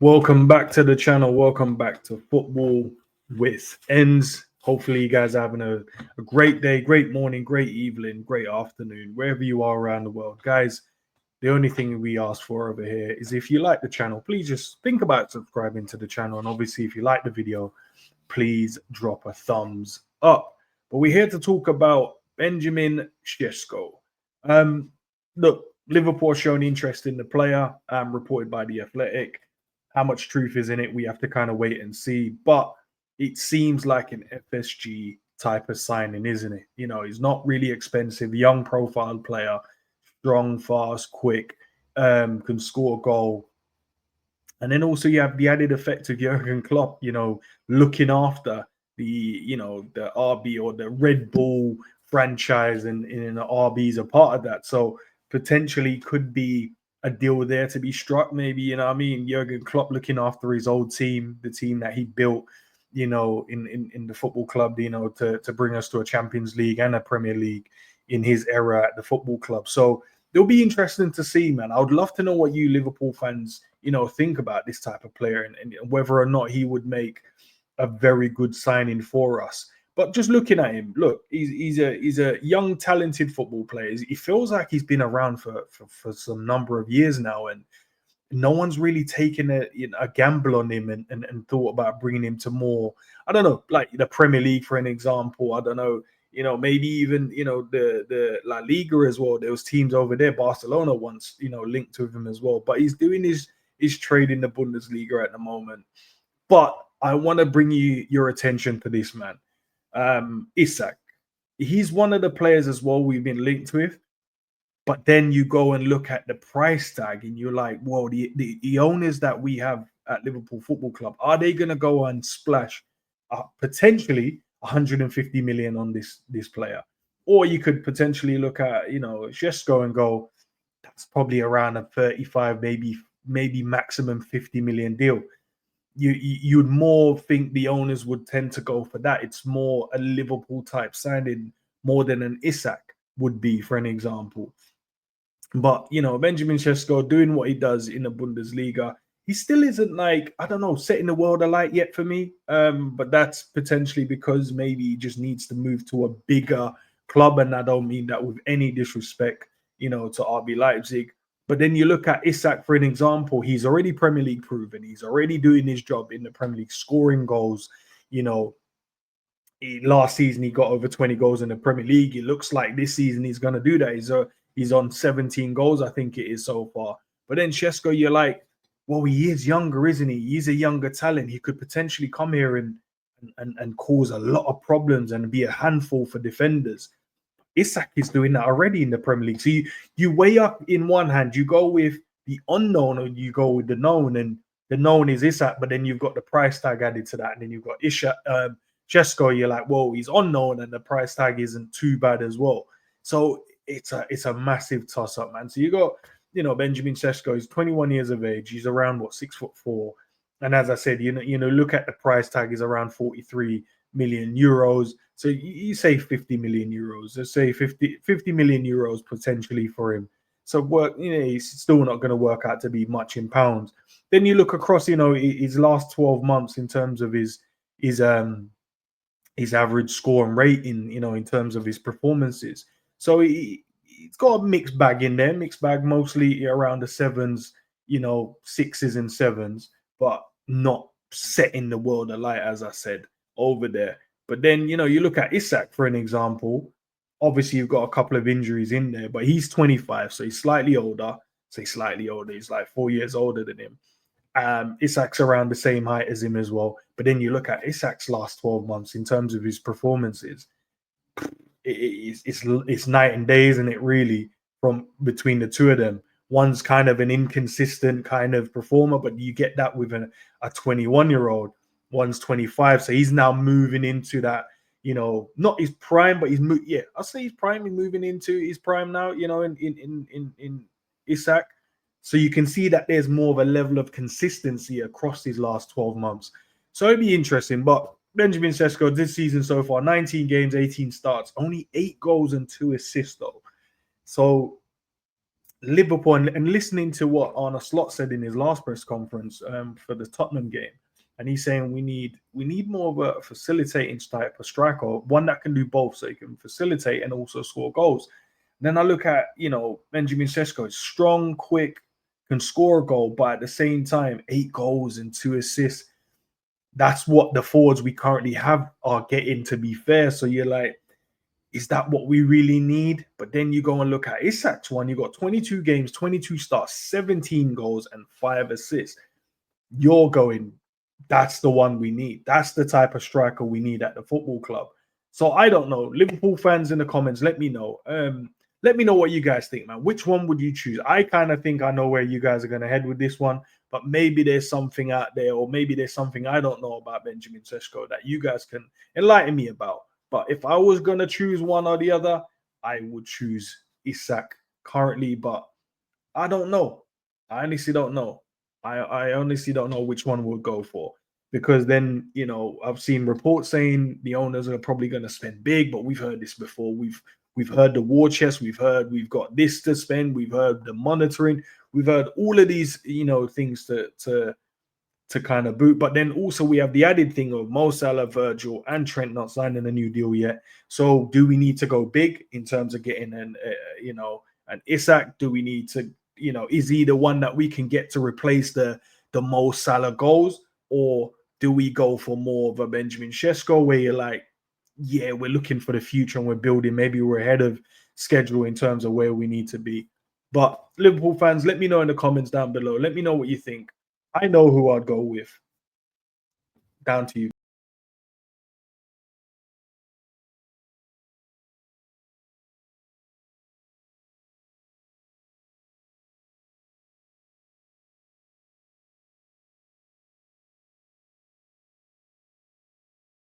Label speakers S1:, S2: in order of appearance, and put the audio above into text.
S1: Welcome back to the channel. Welcome back to Football with Ends. Hopefully, you guys are having a great day, great morning, great evening, great afternoon, wherever you are around the world. Guys, the only thing we ask for over here is if you like the channel, please just think about subscribing to the channel. And obviously, if you like the video, please drop a thumbs up. But we're here to talk about Benjamin Sesko. Look, Liverpool showing interest in the player, reported by The Athletic. How much truth is in it? We have to kind of wait and see. But it seems like an FSG type of signing, isn't it? You know, he's not really expensive, young profile player, strong, fast, quick, can score a goal. And then also you have the added effect of Jurgen Klopp, looking after the RB or the Red Bull franchise, and the RBs are part of that. So potentially could be a deal there to be struck. Maybe, Jurgen Klopp looking after his old team, the team that he built, in the football club, to bring us to a Champions League and a Premier League in his era at the football club. So it'll be interesting to see, man. I would love to know what you Liverpool fans, think about this type of player, and whether or not he would make a very good signing for us. But just looking at him, look, he's a young, talented football player. He feels like he's been around for some number of years now, and no one's really taken a gamble on him and thought about bringing him to more, I don't know, like the Premier League, for an example. I don't know, maybe even, the La Liga as well. There was teams over there. Barcelona once, linked with him as well. But he's doing his trade in the Bundesliga at the moment. But I want to bring your attention to this man, ISAK. He's one of the players as well we've been linked with. But then you go and look at the price tag and you're like, whoa, the owners that we have at Liverpool Football Club, are they going to go and splash potentially 150 million on this player? Or you could potentially look at, Sesko and go, that's probably around a 35, maybe maximum 50 million deal. You'd more think the owners would tend to go for that. It's more a Liverpool type signing more than an ISAK would be, for an example. But, Benjamin Sesko doing what he does in the Bundesliga, he still isn't, like, I don't know, setting the world alight yet for me. But that's potentially because maybe he just needs to move to a bigger club. And I don't mean that with any disrespect, to RB Leipzig. But then you look at ISAK, for an example, he's already Premier League proven. He's already doing his job in the Premier League, scoring goals. Last season he got over 20 goals in the Premier League. It looks like this season he's going to do that. He's on 17 goals, I think it is, so far. But then Sesko, you're like, well, he is younger, isn't he? He's a younger talent. He could potentially come here and cause a lot of problems and be a handful for defenders. ISAK is doing that already in the Premier League. So you weigh up, in one hand, you go with the unknown or you go with the known, and the known is ISAK, but then you've got the price tag added to that, and then you've got Sesko, you're like, whoa, he's unknown, and the price tag isn't too bad as well. So it's a massive toss-up, man. So you got, Benjamin Sesko is 21 years of age. He's around, 6'4". And as I said, look at the price tag is around 43 million euros. So you say 50 million euros. Let's say 50 million euros potentially for him. So he's still not going to work out to be much in pounds. Then you look across, his last 12 months in terms of his average score and rating, in terms of his performances. So he's got a mixed bag in there, mostly around the sevens, 6s and 7s, but not setting the world alight, as I said, over there. But then, you look at ISAK, for an example. Obviously, you've got a couple of injuries in there, but he's 25, so he's slightly older. He's like 4 years older than him. ISAK's around the same height as him as well. But then you look at ISAK's last 12 months in terms of his performances. It's night and day, isn't it, really, from between the two of them. One's kind of an inconsistent kind of performer, but you get that with a 21-year-old. One's 25, so he's now moving into that, not his prime, but I'll say his prime. He's moving into his prime now, in ISAK. So you can see that there's more of a level of consistency across these last 12 months. So it'd be interesting. But Benjamin Sesko this season so far, 19 games, 18 starts, only 8 goals and 2 assists, though. So Liverpool, and listening to what Arne Slot said in his last press conference for the Tottenham game, and he's saying we need more of a facilitating type of striker, one that can do both, so he can facilitate and also score goals. Then I look at Benjamin Sesko, is strong, quick, can score a goal, but at the same time, 8 goals and 2 assists. That's what the forwards we currently have are getting, to be fair. So you're like, is that what we really need? But then you go and look at ISAK's one. You got 22 games, 22 starts, 17 goals, and 5 assists. You're going, that's the one we need. That's the type of striker we need at the football club. So I don't know. Liverpool fans in the comments, let me know. Let me know what you guys think, man. Which one would you choose? I kind of think I know where you guys are going to head with this one, but maybe there's something out there, or maybe there's something I don't know about Benjamin Sesko that you guys can enlighten me about. But if I was going to choose one or the other, I would choose ISAK currently, but I don't know. I honestly don't know. I honestly don't know which one we'll go for, because then I've seen reports saying the owners are probably going to spend big, but we've heard this before. We've heard the war chest. We've heard we've got this to spend. We've heard the monitoring. We've heard all of these things to kind of boot. But then also we have the added thing of Mo Salah, Virgil, and Trent not signing a new deal yet. So do we need to go big in terms of getting an ISAK? Do we need to, is he the one that we can get to replace the Mo Salah goals? Or do we go for more of a Benjamin Sesko where you're like, yeah, we're looking for the future and we're building, maybe we're ahead of schedule in terms of where we need to be. But Liverpool fans, let me know in the comments down below. Let me know what you think. I know who I'd go with. Down to you.